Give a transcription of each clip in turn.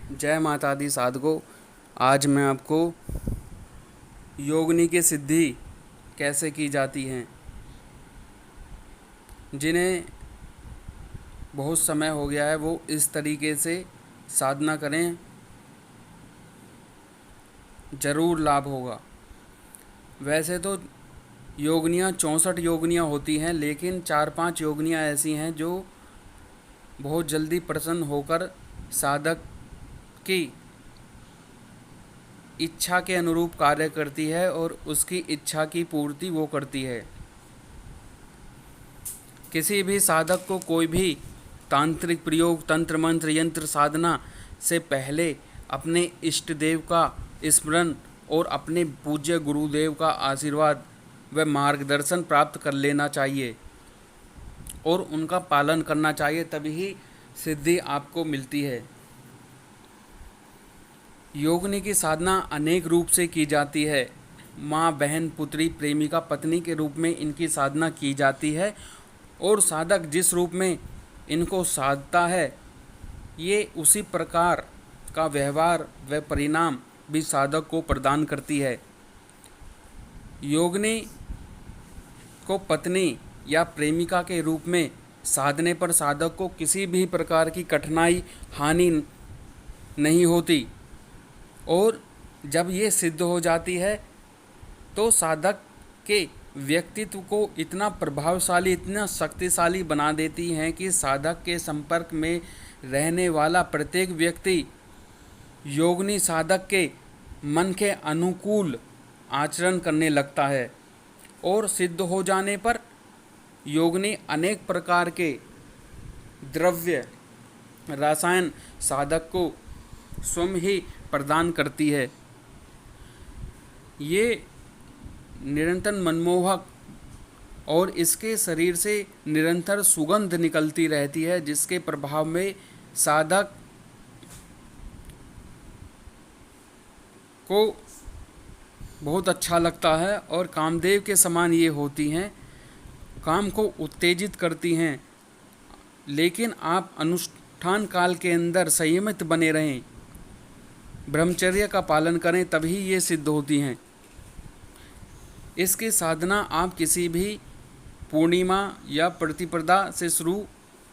जय माता दी साधको। आज मैं आपको योगिनी की सिद्धि कैसे की जाती हैं। जिन्हें बहुत समय हो गया है वो इस तरीके से साधना करें, ज़रूर लाभ होगा। वैसे तो योगिनियाँ 64 योगिनियाँ होती हैं, लेकिन 4-5 योगिनियाँ ऐसी हैं जो बहुत जल्दी प्रसन्न होकर साधक की इच्छा के अनुरूप कार्य करती है और उसकी इच्छा की पूर्ति वो करती है। किसी भी साधक को कोई भी तांत्रिक प्रयोग, तंत्र मंत्र, यंत्र साधना से पहले अपने इष्ट देव का स्मरण और अपने पूज्य गुरुदेव का आशीर्वाद व मार्गदर्शन प्राप्त कर लेना चाहिए और उनका पालन करना चाहिए, तभी सिद्धि आपको मिलती है। योगिनी की साधना अनेक रूप से की जाती है। माँ, बहन, पुत्री, प्रेमिका, पत्नी के रूप में इनकी साधना की जाती है और साधक जिस रूप में इनको साधता है, ये उसी प्रकार का व्यवहार व परिणाम भी साधक को प्रदान करती है। योगिनी को पत्नी या प्रेमिका के रूप में साधने पर साधक को किसी भी प्रकार की कठिनाई, हानि नहीं होती और जब ये सिद्ध हो जाती है तो साधक के व्यक्तित्व को इतना प्रभावशाली, इतना शक्तिशाली बना देती हैं कि साधक के संपर्क में रहने वाला प्रत्येक व्यक्ति योगिनी साधक के मन के अनुकूल आचरण करने लगता है और सिद्ध हो जाने पर योगिनी अनेक प्रकार के द्रव्य, रसायन साधक को स्वयं ही प्रदान करती है। ये निरंतर मनमोहक और इसके शरीर से निरंतर सुगंध निकलती रहती है, जिसके प्रभाव में साधक को बहुत अच्छा लगता है और कामदेव के समान ये होती हैं, काम को उत्तेजित करती हैं। लेकिन आप अनुष्ठान काल के अंदर संयमित बने रहें, ब्रह्मचर्य का पालन करें, तभी ये सिद्ध होती हैं। इसकी साधना आप किसी भी पूर्णिमा या प्रतिपदा से शुरू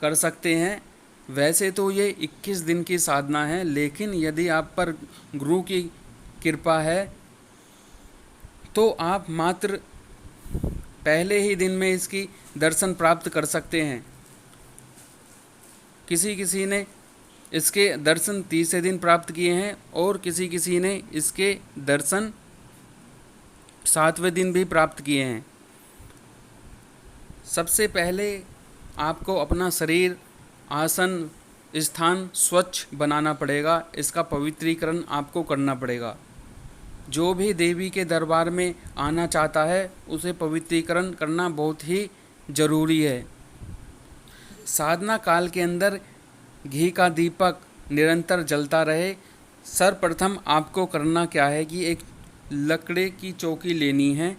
कर सकते हैं। वैसे तो ये 21 दिन की साधना है, लेकिन यदि आप पर गुरु की कृपा है तो आप मात्र पहले ही दिन में इसकी दर्शन प्राप्त कर सकते हैं। किसी किसी ने इसके दर्शन 30 दिन प्राप्त किए हैं और किसी किसी ने इसके दर्शन 7वें दिन भी प्राप्त किए हैं। सबसे पहले आपको अपना शरीर, आसन, स्थान स्वच्छ बनाना पड़ेगा। इसका पवित्रीकरण आपको करना पड़ेगा। जो भी देवी के दरबार में आना चाहता है उसे पवित्रीकरण करना बहुत ही ज़रूरी है। साधना काल के अंदर घी का दीपक निरंतर जलता रहे। सर्वप्रथम आपको करना क्या है कि एक लकड़ी की चौकी लेनी है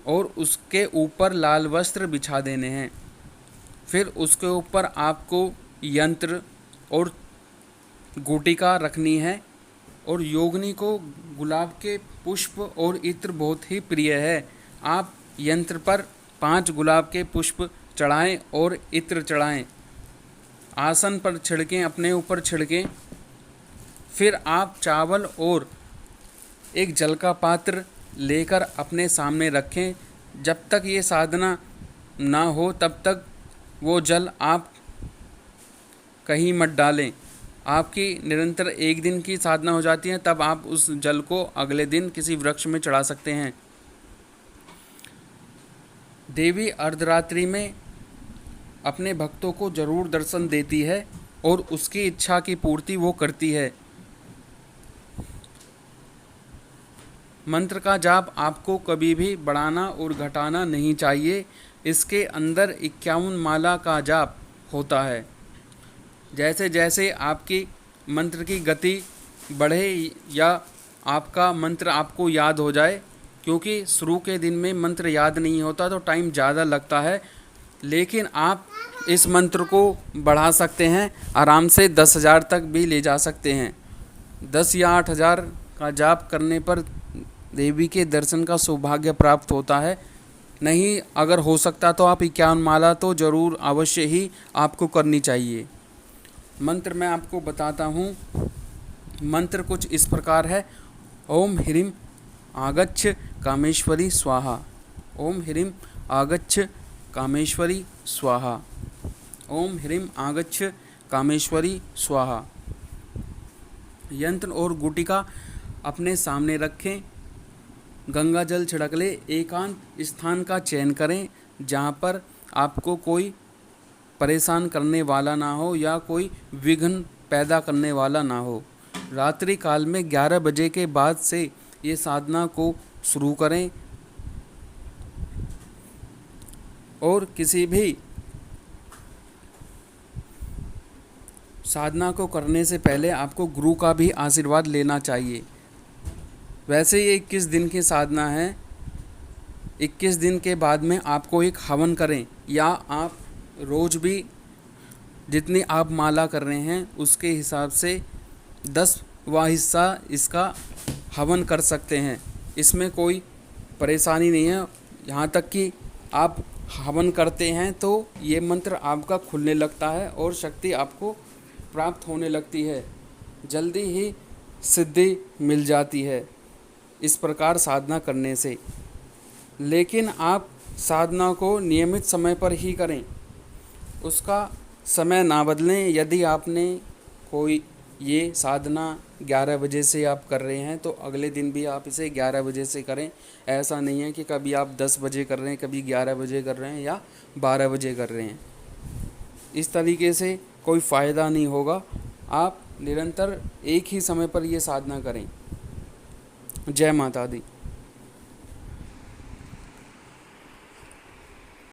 और उसके ऊपर लाल वस्त्र बिछा देने हैं। फिर उसके ऊपर आपको यंत्र और गुटिका रखनी है और योगिनी को गुलाब के पुष्प और इत्र बहुत ही प्रिय है। आप यंत्र पर 5 गुलाब के पुष्प चढ़ाएं और इत्र चढ़ाएं, आसन पर छिड़कें, अपने ऊपर छिड़कें। फिर आप चावल और एक जल का पात्र लेकर अपने सामने रखें। जब तक ये साधना ना हो तब तक वो जल आप कहीं मत डालें। आपकी निरंतर 1 दिन की साधना हो जाती है, तब आप उस जल को अगले दिन किसी वृक्ष में चढ़ा सकते हैं। देवी अर्धरात्रि में अपने भक्तों को जरूर दर्शन देती है और उसकी इच्छा की पूर्ति वो करती है। मंत्र का जाप आपको कभी भी बढ़ाना और घटाना नहीं चाहिए। इसके अंदर 51 माला का जाप होता है। जैसे जैसे आपकी मंत्र की गति बढ़े या आपका मंत्र आपको याद हो जाए, क्योंकि शुरू के दिन में मंत्र याद नहीं होता तो टाइम ज़्यादा लगता है, लेकिन आप इस मंत्र को बढ़ा सकते हैं, आराम से 10,000 तक भी ले जा सकते हैं। 10 या 8,000 का जाप करने पर देवी के दर्शन का सौभाग्य प्राप्त होता है। नहीं अगर हो सकता तो आप 51 माला तो ज़रूर अवश्य ही आपको करनी चाहिए। मंत्र मैं आपको बताता हूँ। मंत्र कुछ इस प्रकार है। ओम ह्रीं आगच्छ कामेश्वरी स्वाहा। ओम ह्रीं आगच्छ कामेश्वरी स्वाहा। ओम ह्रीं आगच्छ कामेश्वरी स्वाहा। यंत्र और गुटिका अपने सामने रखें। गंगा जल छिड़क ले। एकांत स्थान का चयन करें जहाँ पर आपको कोई परेशान करने वाला ना हो या कोई विघ्न पैदा करने वाला ना हो। रात्रि काल में 11 बजे के बाद से ये साधना को शुरू करें और किसी भी साधना को करने से पहले आपको गुरु का भी आशीर्वाद लेना चाहिए। वैसे ये 21 दिन की साधना है। 21 दिन के बाद में आपको एक हवन करें या आप रोज़ भी जितनी आप माला कर रहे हैं उसके हिसाब से 10वां हिस्सा इसका हवन कर सकते हैं। इसमें कोई परेशानी नहीं है। यहाँ तक कि आप हवन करते हैं तो ये मंत्र आपका खुलने लगता है और शक्ति आपको प्राप्त होने लगती है। जल्दी ही सिद्धि मिल जाती है इस प्रकार साधना करने से। लेकिन आप साधना को नियमित समय पर ही करें, उसका समय ना बदलें। यदि आपने कोई ये साधना 11 बजे से आप कर रहे हैं तो अगले दिन भी आप इसे 11 बजे से करें। ऐसा नहीं है कि कभी आप 10 बजे कर रहे हैं, कभी 11 बजे कर रहे हैं या 12 बजे कर रहे हैं। इस तरीके से कोई फ़ायदा नहीं होगा। आप निरंतर एक ही समय पर ये साधना करें। जय माता दी।